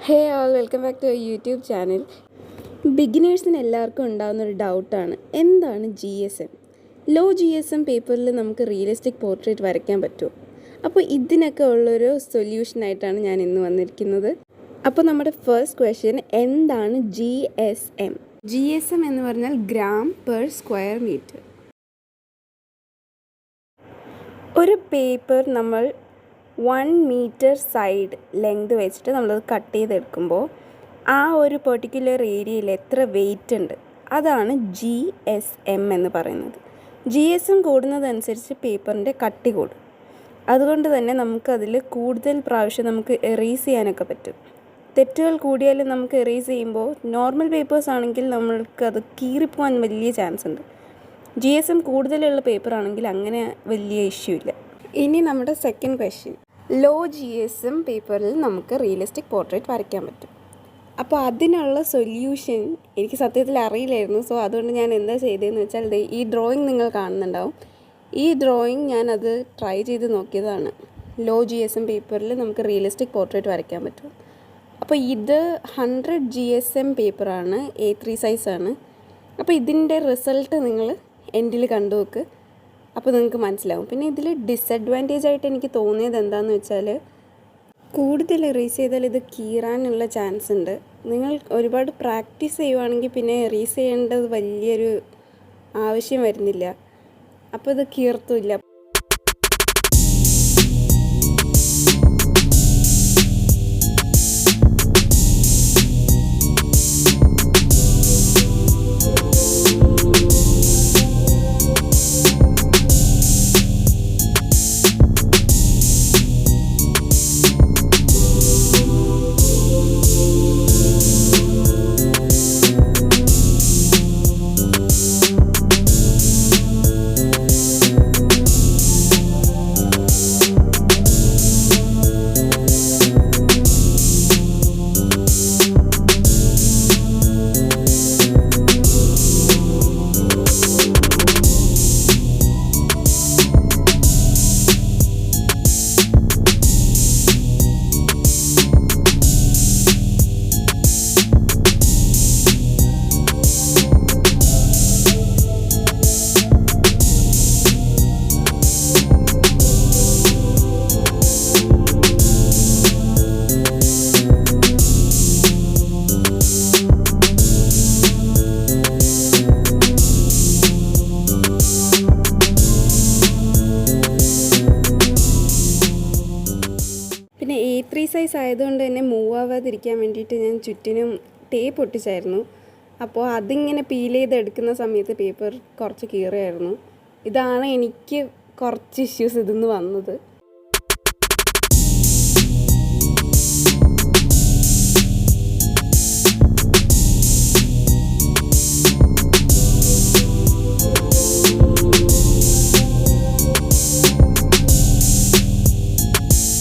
Hey all, welcome back to YouTube channel. ബിഗിനേഴ്സിന് എല്ലാവർക്കും ഉണ്ടാകുന്നൊരു ഡൗട്ടാണ്, എന്താണ് GSM? ലോ GSM പേപ്പറിൽ നമുക്ക് റിയലിസ്റ്റിക് പോർട്രേറ്റ് വരയ്ക്കാൻ പറ്റുമോ? അപ്പോൾ ഇതിനൊക്കെ ഉള്ളൊരു സൊല്യൂഷനായിട്ടാണ് ഞാൻ ഇന്ന് വന്നിരിക്കുന്നത്. അപ്പോൾ നമ്മുടെ ഫസ്റ്റ് ക്വസ്റ്റ്യൻ, എന്താണ് GSM? GSM എന്ന് പറഞ്ഞാൽ ഗ്രാം പെർ സ്ക്വയർ മീറ്റർ. ഒരു പേപ്പർ നമ്മൾ 1 മീറ്റർ സൈഡ് ലെങ്ത് വെച്ചിട്ട് നമ്മളത് കട്ട് ചെയ്തെടുക്കുമ്പോൾ ആ ഒരു പെർട്ടിക്കുലർ ഏരിയയിൽ എത്ര വെയിറ്റ് ഉണ്ട്, അതാണ് GSM എന്ന് പറയുന്നത്. GSM കൂടുന്നതനുസരിച്ച് പേപ്പറിൻ്റെ കട്ടി കൂടും. അതുകൊണ്ട് തന്നെ നമുക്കതിൽ കൂടുതൽ പ്രാവശ്യം നമുക്ക് എറേസ് ചെയ്യാനൊക്കെ പറ്റും. തെറ്റുകൾ കൂടിയാലും നമുക്ക് എറേസ് ചെയ്യുമ്പോൾ നോർമൽ പേപ്പേഴ്സ് ആണെങ്കിൽ നമ്മൾക്കത് കീറിപ്പോകാൻ വലിയ ചാൻസ് ഉണ്ട്. GSM കൂടുതലുള്ള പേപ്പറാണെങ്കിൽ അങ്ങനെ വലിയ ഇഷ്യൂ ഇല്ല. ഇനി നമ്മുടെ സെക്കൻഡ് ക്വസ്റ്റ്യൻ, ലോ GSM പേപ്പറിൽ നമുക്ക് റിയലിസ്റ്റിക് പോർട്രേറ്റ് വരയ്ക്കാൻ പറ്റും. അപ്പോൾ അതിനുള്ള സൊല്യൂഷൻ എനിക്ക് സത്യത്തിൽ അറിയില്ലായിരുന്നു. സോ അതുകൊണ്ട് ഞാൻ എന്താ ചെയ്തതെന്ന് വെച്ചാൽ, ഈ ഡ്രോയിങ് നിങ്ങൾ കാണുന്നുണ്ടാവും. ഈ ഡ്രോയിങ് ഞാനത് ട്രൈ ചെയ്ത് നോക്കിയതാണ്. ലോ GSM പേപ്പറിൽ നമുക്ക് റിയലിസ്റ്റിക് പോർട്രേറ്റ് വരയ്ക്കാൻ പറ്റും. അപ്പോൾ ഇത് 100 GSM പേപ്പറാണ്, A3 സൈസാണ്. അപ്പോൾ ഇതിൻ്റെ റിസൾട്ട് നിങ്ങൾ എൻഡിൽ കണ്ടു നോക്ക്, അപ്പോൾ നിങ്ങൾക്ക് മനസ്സിലാവും. പിന്നെ ഇതിൽ ഡിസഡ്വാൻറ്റേജ് ആയിട്ട് എനിക്ക് തോന്നിയത് എന്താണെന്ന് വെച്ചാൽ, കൂടുതൽ എറേസ് ചെയ്താൽ ഇത് കീറാനുള്ള ചാൻസ് ഉണ്ട്. നിങ്ങൾ ഒരുപാട് പ്രാക്ടീസ് ചെയ്യുവാണെങ്കിൽ പിന്നെ എറേസ് ചെയ്യേണ്ടത് വലിയൊരു ആവശ്യം വരുന്നില്ല. അപ്പോൾ ഇത് കീർത്തുമില്ല. പിന്നെ A3 സൈസ് ആയതുകൊണ്ട് തന്നെ മൂവ് ആവാതിരിക്കാൻ വേണ്ടിയിട്ട് ഞാൻ ചുറ്റിനും ടേപ്പ് ഒട്ടിച്ചായിരുന്നു. അപ്പോൾ അതിങ്ങനെ പീൽ ചെയ്തെടുക്കുന്ന സമയത്ത് പേപ്പർ കുറച്ച് കീറിയായിരുന്നു. ഇതാണ് എനിക്ക് കുറച്ച് ഇഷ്യൂസ് ഇതിന്ന് വന്നത്.